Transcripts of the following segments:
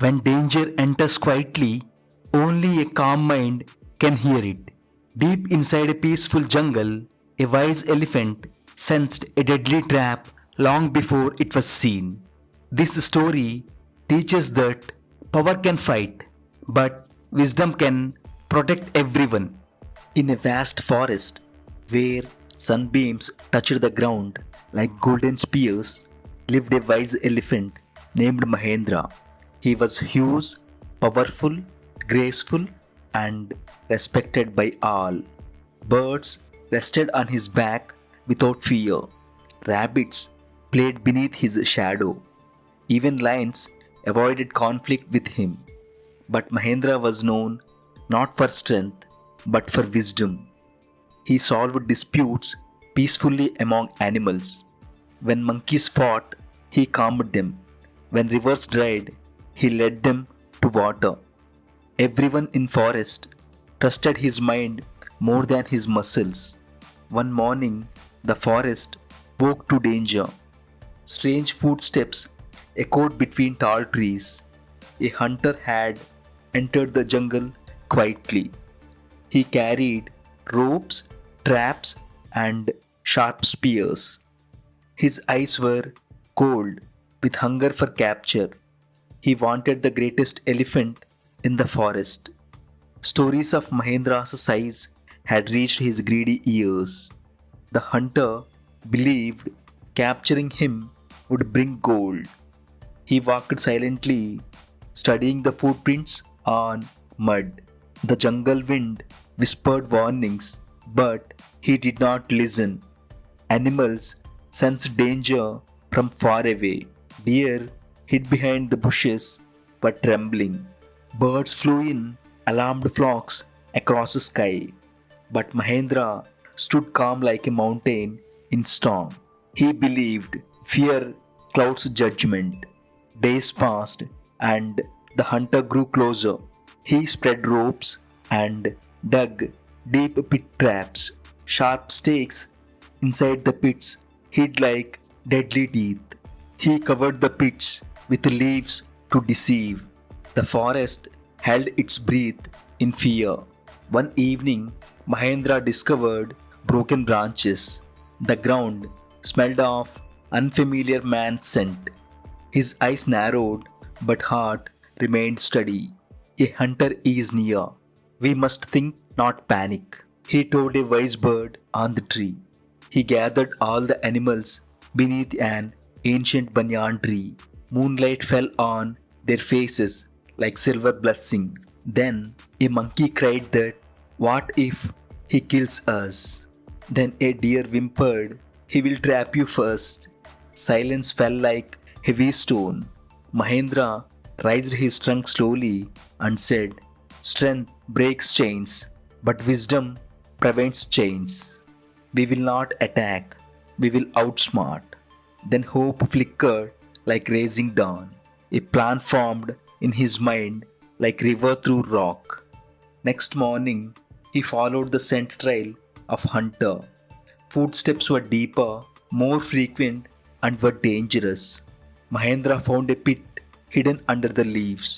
When danger enters quietly, only a calm mind can hear it. Deep inside a peaceful jungle, a wise elephant sensed a deadly trap long before it was seen. This story teaches that power can fight, but wisdom can protect everyone. In a vast forest where sunbeams touched the ground like golden spears, lived a wise elephant named Mahendra. He was huge, powerful, graceful, and respected by all. Birds rested on his back without fear. Rabbits played beneath his shadow. Even lions avoided conflict with him. But Mahendra was known not for strength but for wisdom. He solved disputes peacefully among animals. When monkeys fought, he calmed them. When rivers dried, he led them to water. Everyone in forest trusted his mind more than his muscles. One morning, the forest woke to danger. Strange footsteps echoed between tall trees. A hunter had entered the jungle quietly. He carried ropes, traps, and sharp spears. His eyes were cold with hunger for capture. He wanted the greatest elephant in the forest. Stories of Mahendra's size had reached his greedy ears. The hunter believed capturing him would bring gold. He walked silently, studying the footprints on mud. The jungle wind whispered warnings, but he did not listen. Animals sensed danger from far away. Deer hid behind the bushes were trembling. Birds flew in alarmed flocks across the sky. But Mahendra stood calm like a mountain in storm. He believed fear clouds judgment. Days passed and the hunter grew closer. He spread ropes and dug deep pit traps. Sharp stakes inside the pits hid like deadly teeth. He covered the pits with leaves to deceive. The forest held its breath in fear. One evening, Mahendra discovered broken branches. The ground smelled of unfamiliar man's scent. His eyes narrowed, but heart remained steady. A hunter is near. We must think, not panic. He told a wise bird on the tree. He gathered all the animals beneath an ancient banyan tree. Moonlight fell on their faces like silver blessing. Then a monkey cried that, "What if he kills us?" Then a deer whimpered, "He will trap you first." Silence fell like heavy stone. Mahendra raised his trunk slowly and said, "Strength breaks chains, but wisdom prevents chains. We will not attack, we will outsmart." Then hope flickered like rising dawn. A plan formed in his mind like river through rock. Next morning, he followed the scent trail of hunter. Footsteps were deeper, more frequent, and were dangerous. Mahendra found a pit hidden under the leaves.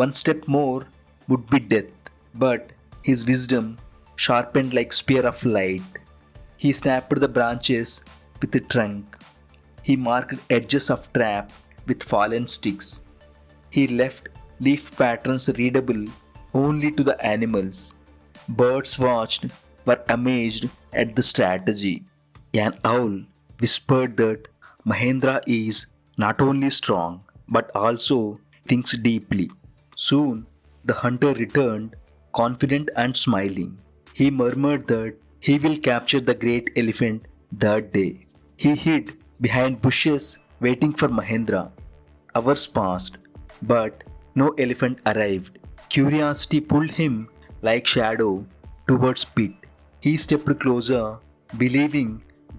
One step more would be death, but his wisdom sharpened like spear of light. He snapped the branches with a trunk. He marked edges of trap with fallen sticks. He left leaf patterns readable only to the animals. Birds watched, were amazed at the strategy. An owl whispered that Mahendra is not only strong but also thinks deeply. Soon the hunter returned, confident and smiling. He murmured that he will capture the great elephant that day. He hid behind bushes waiting for Mahendra. Hours passed, but no elephant arrived. Curiosity pulled him like shadow towards pit. He stepped closer, believing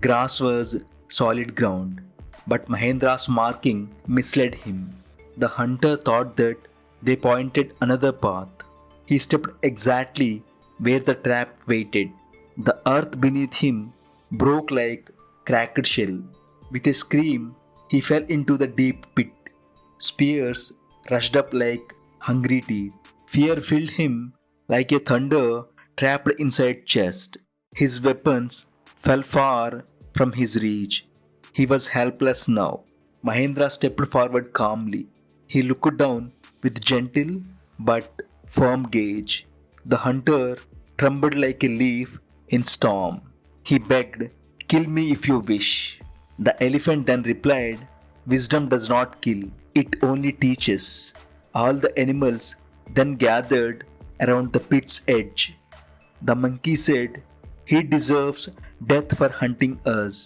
grass was solid ground. But Mahendra's marking misled him. The hunter thought that they pointed another path. He stepped exactly where the trap waited. The earth beneath him broke like cracked shell. With a scream, he fell into the deep pit. Spears rushed up like hungry teeth. Fear filled him like a thunder trapped inside chest. His weapons fell far from his reach. He was helpless now. Mahendra stepped forward calmly. He looked down with gentle but firm gaze. The hunter trembled like a leaf in storm. He begged, "Kill me if you wish." The elephant then replied, "Wisdom does not kill, it only teaches." All the animals then gathered around the pit's edge. The monkey said, "He deserves death for hunting us."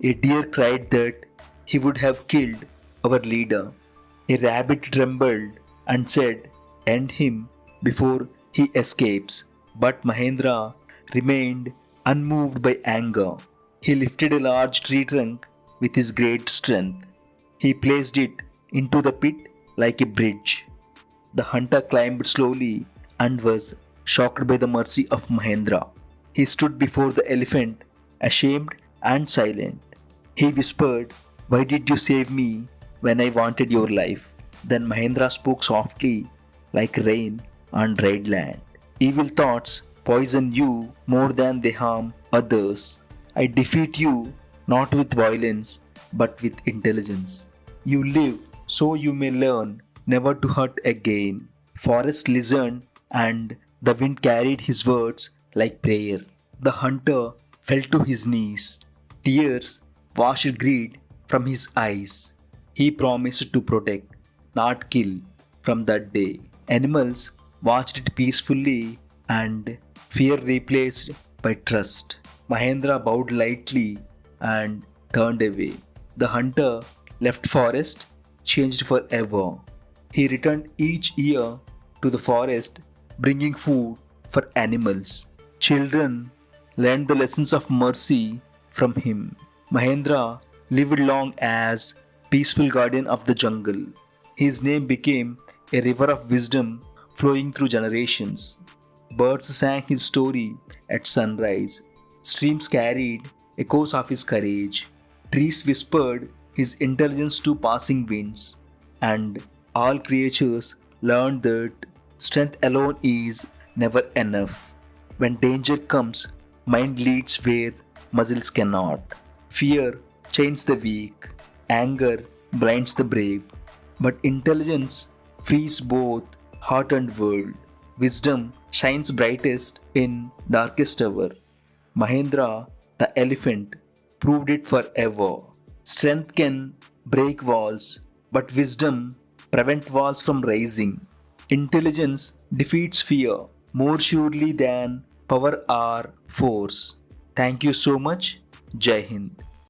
A deer cried that he would have killed our leader. A rabbit trembled and said, "End him before he escapes." But Mahendra remained unmoved by anger. He lifted a large tree trunk with his great strength. He placed it into the pit like a bridge. The hunter climbed slowly and was shocked by the mercy of Mahendra. He stood before the elephant, ashamed and silent. He whispered, "Why did you save me when I wanted your life?" Then Mahendra spoke softly, like rain on dried land. "Evil thoughts poison you more than they harm others. I defeat you not with violence, but with intelligence. You live so you may learn never to hurt again." Forest listened, and the wind carried his words like prayer. The hunter fell to his knees. Tears washed greed from his eyes. He promised to protect, not kill, from that day. Animals watched it peacefully, and fear replaced by trust. Mahendra bowed lightly and turned away. The hunter left forest changed forever. He returned each year to the forest, bringing food for animals. Children learned the lessons of mercy from him. Mahendra lived long as peaceful guardian of the jungle. His name became a river of wisdom flowing through generations. Birds sang his story at sunrise. Streams carried echoes of his courage. Trees whispered his intelligence to passing winds. And all creatures learned that strength alone is never enough. When danger comes, mind leads where muscles cannot. Fear chains the weak, anger blinds the brave, but intelligence frees both heart and world. Wisdom shines brightest in darkest hour. Mahendra, the elephant, proved it forever. Strength can break walls, but wisdom prevent walls from rising. Intelligence defeats fear more surely than power or force. Thank you so much. Jai Hind.